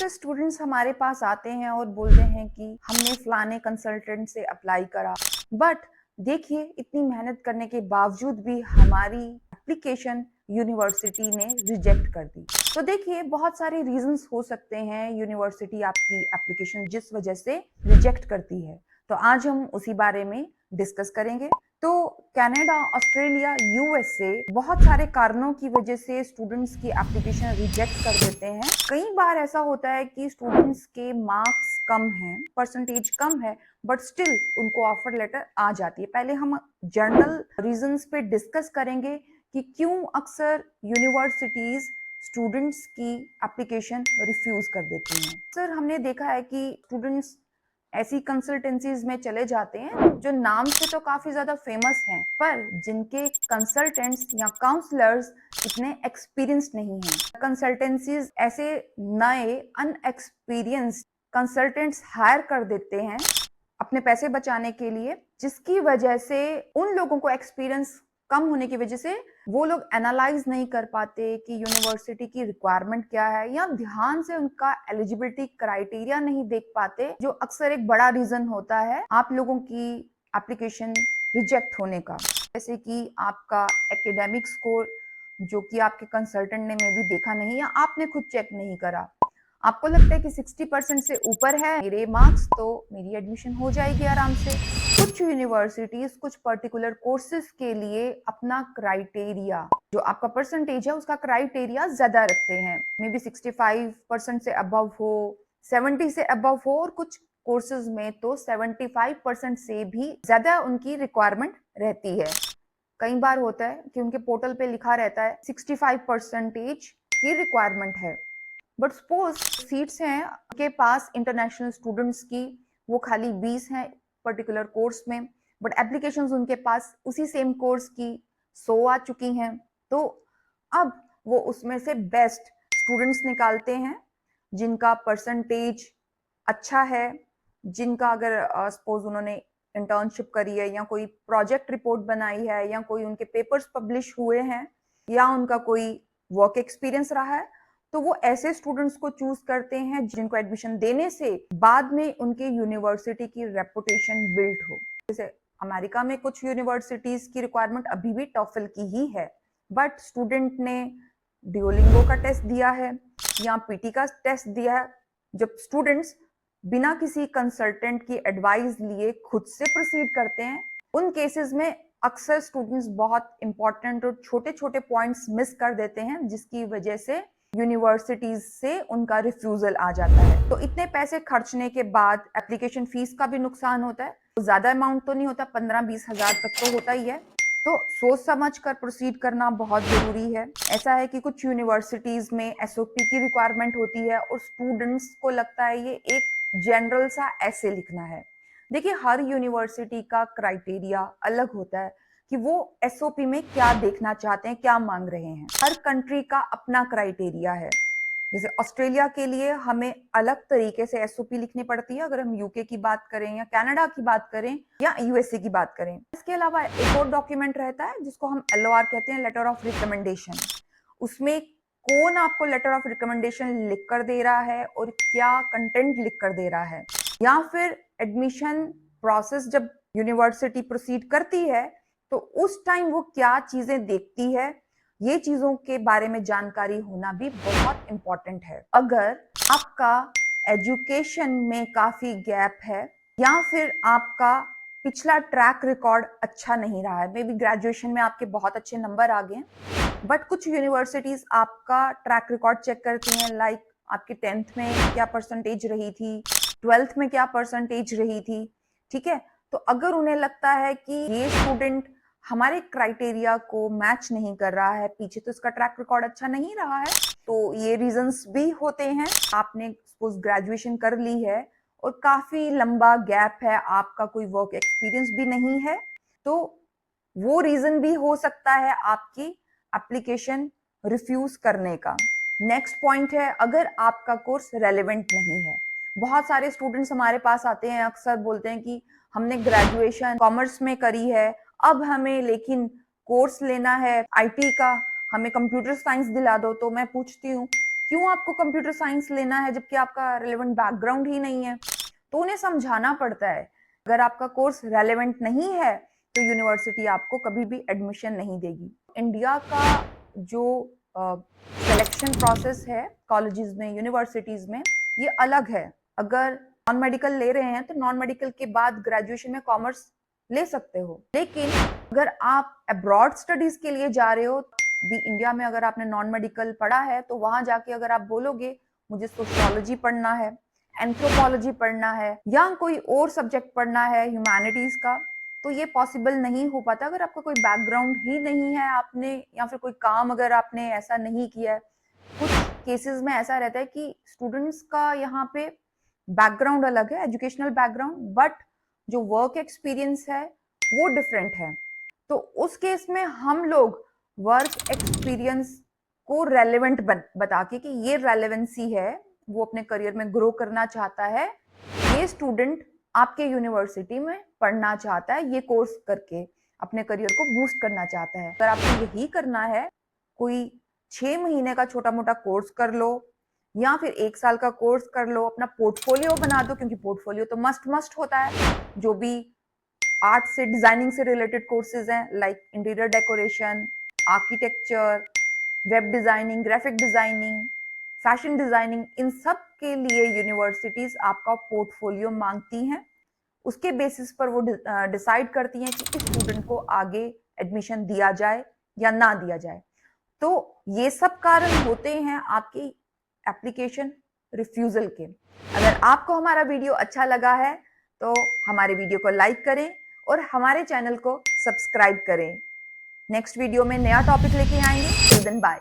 अक्सर स्टूडेंट्स हमारे पास आते हैं और बोलते हैं कि हमने फलाने कंसल्टेंट से अप्लाई करा, बट देखिए इतनी मेहनत करने के बावजूद भी हमारी एप्लीकेशन यूनिवर्सिटी ने रिजेक्ट कर दी। तो देखिए बहुत सारे रीजंस हो सकते हैं यूनिवर्सिटी आपकी एप्लीकेशन जिस वजह से रिजेक्ट करती है। तो आज हम उसी बारे में डिस्कस करेंगे। तो कनाडा, ऑस्ट्रेलिया, यूएसए बहुत सारे कारणों की वजह से स्टूडेंट्स की एप्लीकेशन रिजेक्ट कर देते हैं। कई बार ऐसा होता है कि स्टूडेंट्स के मार्क्स कम हैं, परसेंटेज कम है, बट स्टिल उनको ऑफर लेटर आ जाती है। पहले हम जनरल रीजंस पे डिस्कस करेंगे कि क्यों अक्सर यूनिवर्सिटीज स्टूडेंट्स की एप्लीकेशन रिफ्यूज कर देती हैं। सर हमने देखा है कि स्टूडेंट्स ऐसी कंसल्टेंसीज में चले जाते हैं जो नाम से तो काफी ज्यादा फेमस हैं, पर जिनके कंसल्टेंट्स या काउंसलर्स इतने एक्सपीरियंस नहीं हैं। कंसल्टेंसीज ऐसे नए अनएक्सपीरियंस्ड कंसल्टेंट्स हायर कर देते हैं अपने पैसे बचाने के लिए, जिसकी वजह से उन लोगों को एक्सपीरियंस कम होने की वजह से वो लोग एनालाइज नहीं कर पाते कि यूनिवर्सिटी की रिक्वायरमेंट क्या है, या ध्यान से उनका एलिजिबिलिटी क्राइटेरिया नहीं देख पाते, जो अक्सर एक बड़ा रीजन होता है आप लोगों की एप्लीकेशन रिजेक्ट होने का। जैसे कि आपका एकेडमिक स्कोर जो कि आपके कंसल्टेंट ने मे भी देखा नहीं या आपने खुद चेक नहीं करा, आपको लगता है कि 60% से ऊपर है मेरे मार्क्स तो मेरी एडमिशन हो जाएगी आराम से। कुछ यूनिवर्सिटीज कुछ पर्टिकुलर कोर्सेज के लिए अपना क्राइटेरिया, जो आपका परसेंटेज है उसका क्राइटेरिया ज्यादा रखते हैं। मे बी 65% से अबव हो, 70 से अबव हो, और कुछ कोर्सेज में तो 75% से भी ज्यादा उनकी रिक्वायरमेंट रहती है। कई बार होता है कि उनके पोर्टल पे लिखा रहता है 65% की रिक्वायरमेंट है, बट सपोज सीट्स हैं उनके पास इंटरनेशनल स्टूडेंट्स की, वो खाली 20 हैं पर्टिकुलर कोर्स में, बट एप्लीकेशंस उनके पास उसी सेम कोर्स की 100 आ चुकी हैं। तो अब वो उसमें से बेस्ट स्टूडेंट्स निकालते हैं जिनका परसेंटेज अच्छा है, जिनका अगर सपोज उन्होंने इंटर्नशिप करी है या कोई प्रोजेक्ट रिपोर्ट बनाई है या कोई उनके पेपर्स पब्लिश हुए हैं या उनका कोई वर्क एक्सपीरियंस रहा है, तो वो ऐसे स्टूडेंट्स को चूज करते हैं जिनको एडमिशन देने से बाद में उनके यूनिवर्सिटी की रेपुटेशन बिल्ड हो। जैसे अमेरिका में कुछ यूनिवर्सिटीज की रिक्वायरमेंट अभी भी टॉफल की ही है, बट स्टूडेंट ने ड्यूलिंगो का टेस्ट दिया है या पीटी का टेस्ट दिया है, जब स्टूडेंट्स बिना किसी कंसल्टेंट की एडवाइस लिए खुद से प्रोसीड करते हैं, उन केसेस में अक्सर स्टूडेंट्स बहुत इंपॉर्टेंट और छोटे छोटे पॉइंट्स मिस कर देते हैं, जिसकी वजह से यूनिवर्सिटीज से उनका रिफ्यूजल आ जाता है। तो इतने पैसे खर्चने के बाद एप्लीकेशन फीस का भी नुकसान होता है। तो ज्यादा अमाउंट तो नहीं होता, 15-20 हजार तक तो होता ही है। तो सोच समझ कर प्रोसीड करना बहुत जरूरी है। ऐसा है कि कुछ यूनिवर्सिटीज में एसओपी की रिक्वायरमेंट होती है और स्टूडेंट्स को लगता है ये एक जनरल सा ऐसे लिखना है। देखिए हर यूनिवर्सिटी का क्राइटेरिया अलग होता है कि वो एसओपी में क्या देखना चाहते हैं, क्या मांग रहे हैं। हर कंट्री का अपना क्राइटेरिया है। जैसे ऑस्ट्रेलिया के लिए हमें अलग तरीके से एसओपी लिखनी पड़ती है अगर हम यूके की बात करें या कनाडा की बात करें या यूएसए की बात करें। इसके अलावा एक और डॉक्यूमेंट रहता है जिसको हम एलओआर कहते हैं, लेटर ऑफ रिकमेंडेशन। उसमें कौन आपको लेटर ऑफ रिकमेंडेशन लिख कर दे रहा है और क्या कंटेंट लिख कर दे रहा है, या फिर एडमिशन प्रोसेस जब यूनिवर्सिटी प्रोसीड करती है तो उस टाइम वो क्या चीजें देखती है, ये चीजों के बारे में जानकारी होना भी बहुत इंपॉर्टेंट है। अगर आपका एजुकेशन में काफी गैप है या फिर आपका पिछला ट्रैक रिकॉर्ड अच्छा नहीं रहा है, मे बी ग्रेजुएशन में आपके बहुत अच्छे नंबर आ गए, बट कुछ यूनिवर्सिटीज आपका ट्रैक रिकॉर्ड चेक करती हैं, लाइक आपकी 10th में क्या परसेंटेज रही थी, 12th में क्या परसेंटेज रही थी, ठीक है। तो अगर उन्हें लगता है कि ये स्टूडेंट हमारे क्राइटेरिया को मैच नहीं कर रहा है, पीछे तो इसका ट्रैक रिकॉर्ड अच्छा नहीं रहा है, तो ये रीजंस भी होते हैं। आपने सपोज ग्रेजुएशन कर ली है और काफी लंबा गैप है, आपका कोई वर्क एक्सपीरियंस भी नहीं है, तो वो रीजन भी हो सकता है आपकी एप्लीकेशन रिफ्यूज करने का। नेक्स्ट पॉइंट है अगर आपका कोर्स रेलेवेंट नहीं है। बहुत सारे स्टूडेंट्स हमारे पास आते हैं, अक्सर बोलते हैं कि हमने ग्रेजुएशन कॉमर्स में करी है, अब हमें लेकिन कोर्स लेना है आईटी का, हमें कंप्यूटर साइंस दिला दो। तो मैं पूछती हूँ क्यों आपको कंप्यूटर साइंस लेना है जबकि आपका रेलेवेंट बैकग्राउंड ही नहीं है? तो उन्हें समझाना पड़ता है। अगर आपका कोर्स रेलेवेंट नहीं है तो यूनिवर्सिटी आपको कभी भी एडमिशन नहीं देगी। इंडिया का जो सिलेक्शन प्रोसेस है कॉलेजेस में, यूनिवर्सिटीज में, ये अलग है। अगर नॉन मेडिकल ले रहे हैं तो नॉन मेडिकल के बाद ग्रेजुएशन में कॉमर्स ले सकते हो, लेकिन अगर आप अब्रॉड स्टडीज के लिए जा रहे हो, अभी इंडिया में अगर आपने नॉन मेडिकल पढ़ा है तो वहां जाके अगर आप बोलोगे मुझे सोशियोलॉजी पढ़ना है, एंथ्रोपोलॉजी पढ़ना है या कोई और सब्जेक्ट पढ़ना है ह्यूमैनिटीज का, तो ये पॉसिबल नहीं हो पाता अगर आपका कोई बैकग्राउंड ही नहीं है, आपने या फिर कोई काम अगर आपने ऐसा नहीं किया है। कुछ केसेस में ऐसा रहता है कि स्टूडेंट्स का यहाँ पे बैकग्राउंड अलग है, एजुकेशनल बैकग्राउंड, बट जो वर्क एक्सपीरियंस है वो डिफरेंट है। तो उस केस में हम लोग वर्क एक्सपीरियंस को रेलेवेंट बता के कि ये रेलेवेंसी है, वो अपने करियर में ग्रो करना चाहता है, ये स्टूडेंट आपके यूनिवर्सिटी में पढ़ना चाहता है, ये कोर्स करके अपने करियर को बूस्ट करना चाहता है। अगर आपको यही करना है, कोई 6 महीने का छोटा मोटा कोर्स कर लो या फिर 1 साल का कोर्स कर लो, अपना पोर्टफोलियो बना दो, क्योंकि पोर्टफोलियो तो मस्ट होता है। जो भी आर्ट से, डिजाइनिंग से रिलेटेड कोर्सेज हैं, like interior decoration, architecture, web designing, graphic designing, fashion designing, इन सब के लिए यूनिवर्सिटीज आपका पोर्टफोलियो मांगती हैं। उसके बेसिस पर वो डिसाइड करती हैं कि इस स्टूडेंट को आगे एडमिशन दिया जाए या ना दिया जाए। तो ये सब कारण होते हैं आपकी एप्लीकेशन रिफ्यूजल के। अगर आपको हमारा वीडियो अच्छा लगा है तो हमारे वीडियो को लाइक करें और हमारे चैनल को सब्सक्राइब करें। नेक्स्ट वीडियो में नया टॉपिक लेके आएंगे। Till then bye.